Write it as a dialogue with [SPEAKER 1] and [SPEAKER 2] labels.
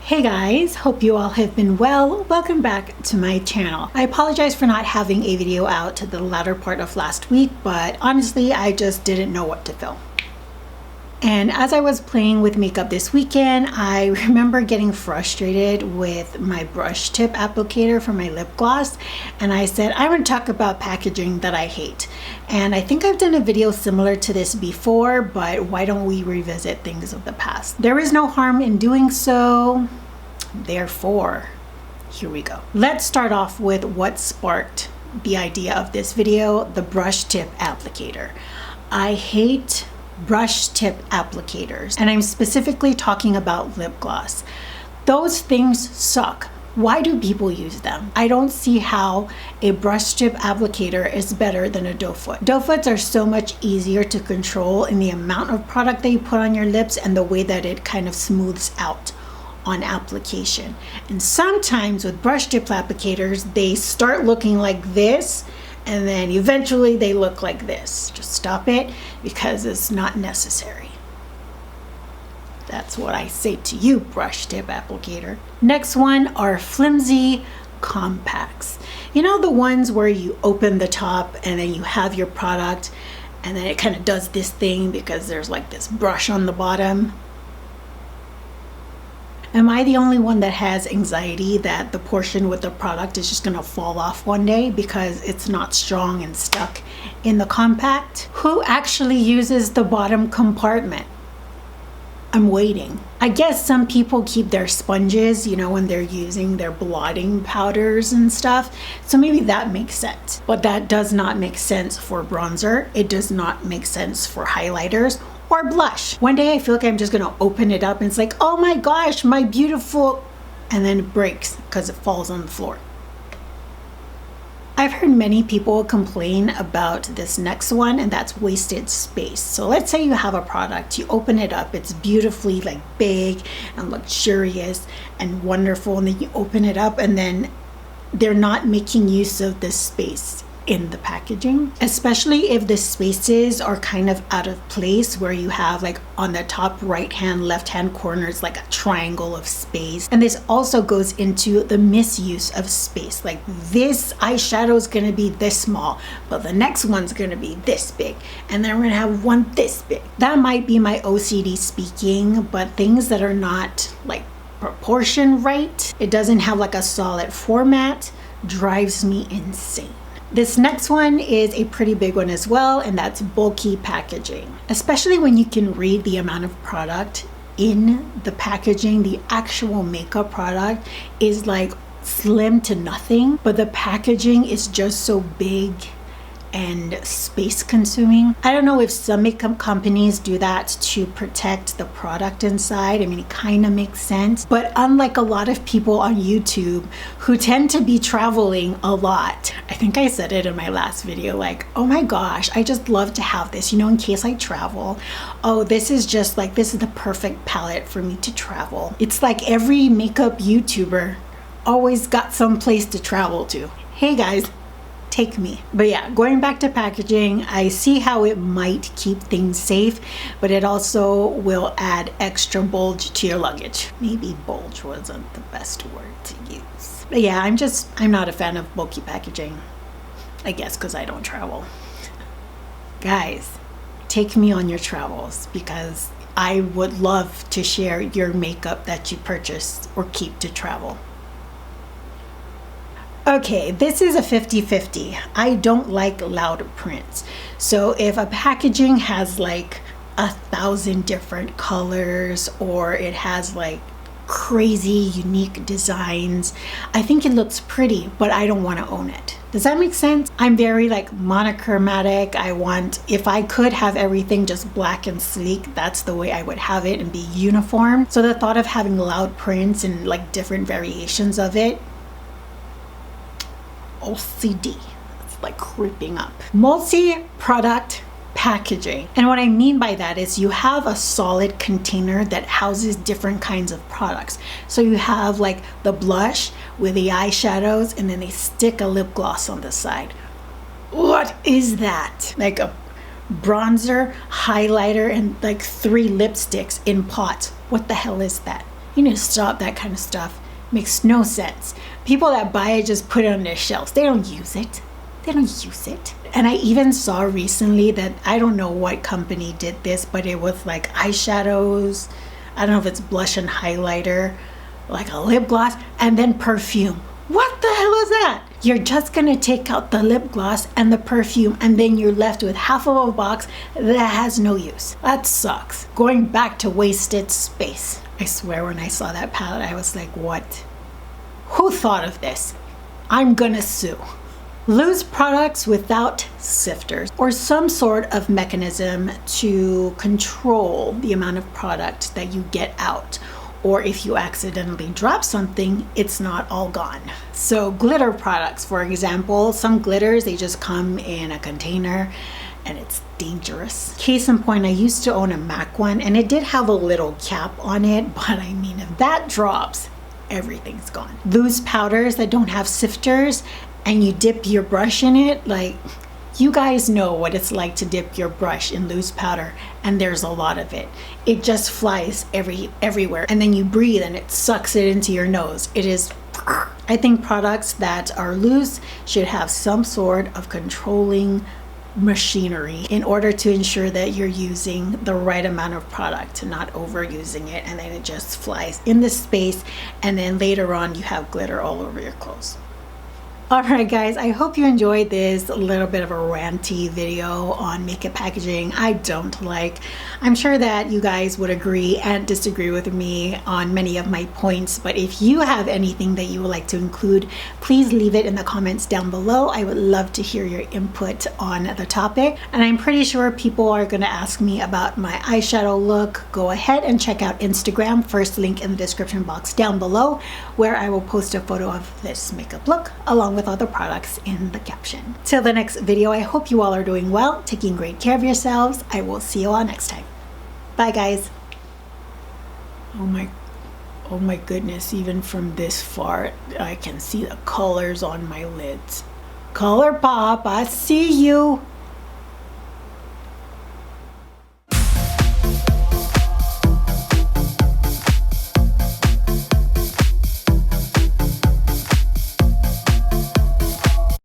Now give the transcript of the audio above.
[SPEAKER 1] Hey guys, hope you all have been well. Welcome back to my channel. I apologize for not having a video out the latter part of last week, but honestly, I just didn't know what to film. And as I was playing with makeup this weekend, I remember getting frustrated with my brush tip applicator for my lip gloss. And I said, I'm going to talk about packaging that I hate. And I think I've done a video similar to this before, but why don't we revisit things of the past? There is no harm in doing so. Therefore, here we go. Let's start off with what sparked the idea of this video, the brush tip applicator. I hate brush tip applicators, and I'm specifically talking about lip gloss. Those things suck. Why do people use them? I don't see how a brush tip applicator is better than a doe foot. Doe foots are so much easier to control in the amount of product that you put on your lips and the way that it kind of smooths out on application. And sometimes with brush tip applicators, they start looking like this, and then eventually they look like this. Just stop it because it's not necessary. That's what I say to you, brush tip applicator. Next one are flimsy compacts. You know, the ones where you open the top and then you have your product and then it kind of does this thing because there's like this brush on the bottom. Am I the only one that has anxiety that the portion with the product is just gonna fall off one day because it's not strong and stuck in the compact? Who actually uses the bottom compartment? I'm waiting. I guess some people keep their sponges, you know, when they're using their blotting powders and stuff. So maybe that makes sense. But that does not make sense for bronzer. It does not make sense for highlighters or blush. One day I feel like I'm just gonna open it up and it's like, oh my gosh, my beautiful, and then it breaks because it falls on the floor. I've heard many people complain about this next one, and that's wasted space. So let's say you have a product, you open it up, it's beautifully like big and luxurious and wonderful, and then you open it up and then they're not making use of this space in the packaging, especially if the spaces are kind of out of place, where you have like on the top right hand, left hand corners like a triangle of space. And this also goes into the misuse of space. Like this eyeshadow is going to be this small, but the next one's going to be this big, and then we're going to have one this big. That might be my OCD speaking, but things that are not like proportioned right, it doesn't have like a solid format, drives me insane. This next one is a pretty big one as well, and that's bulky packaging. Especially when you can read the amount of product in the packaging. The actual makeup product is like slim to nothing, but the packaging is just so big and space consuming. I don't know if some makeup companies do that to protect the product inside. I mean, it kind of makes sense, but unlike a lot of people on YouTube who tend to be traveling a lot, I think I said it in my last video, like, oh my gosh, I just love to have this, you know, in case I travel. Oh, this is just like, this is the perfect palette for me to travel. It's like every makeup YouTuber always got some place to travel to. Hey guys, take me. But yeah, going back to packaging, I see how it might keep things safe, but it also will add extra bulge to your luggage. Maybe bulge wasn't the best word to use. But yeah, I'm not a fan of bulky packaging. I guess because I don't travel. Guys, take me on your travels because I would love to share your makeup that you purchase or keep to travel. Okay, this is a 50-50. I don't like loud prints. So if a packaging has like 1,000 different colors, or it has like crazy unique designs, I think it looks pretty, but I don't want to own it. Does that make sense? I'm very like monochromatic. If I could have everything just black and sleek, that's the way I would have it and be uniform. So the thought of having loud prints and like different variations of it, OCD, it's like creeping up. Multi-product packaging. And what I mean by that is you have a solid container that houses different kinds of products. So you have like the blush with the eyeshadows, and then they stick a lip gloss on the side. What is that? Like a bronzer, highlighter, and like 3 lipsticks in pots. What the hell is that? You need to stop that kind of stuff. Makes no sense. People that buy it just put it on their shelves. They don't use it. They don't use it. And I even saw recently that, I don't know what company did this, but it was like eyeshadows, I don't know if it's blush and highlighter, like a lip gloss, and then perfume. What the hell is that? You're just gonna take out the lip gloss and the perfume, and then you're left with half of a box that has no use. That sucks. Going back to wasted space. I swear when I saw that palette, I was like, what? Who thought of this? I'm gonna sue. Loose products without sifters or some sort of mechanism to control the amount of product that you get out. Or if you accidentally drop something, it's not all gone. So glitter products, for example, some glitters, they just come in a container and it's dangerous. Case in point, I used to own a MAC one and it did have a little cap on it, but I mean, if that drops, everything's gone. Loose powders that don't have sifters and you dip your brush in it, like, you guys know what it's like to dip your brush in loose powder, and there's a lot of it. It just flies everywhere, and then you breathe and it sucks it into your nose. It is, I think products that are loose should have some sort of controlling machinery in order to ensure that you're using the right amount of product, not overusing it, and then it just flies in the space, and then later on you have glitter all over your clothes. Alright guys, I hope you enjoyed this little bit of a ranty video on makeup packaging I don't like. I'm sure that you guys would agree and disagree with me on many of my points, but if you have anything that you would like to include, please leave it in the comments down below. I would love to hear your input on the topic, and I'm pretty sure people are going to ask me about my eyeshadow look. Go ahead and check out Instagram, first link in the description box down below, where I will post a photo of this makeup look along with other products in the caption. Till the next video, I hope you all are doing well, taking great care of yourselves. I will see you all next time. Bye guys. Oh my goodness, even from this far I can see the colors on my lids. Color Pop, I see you.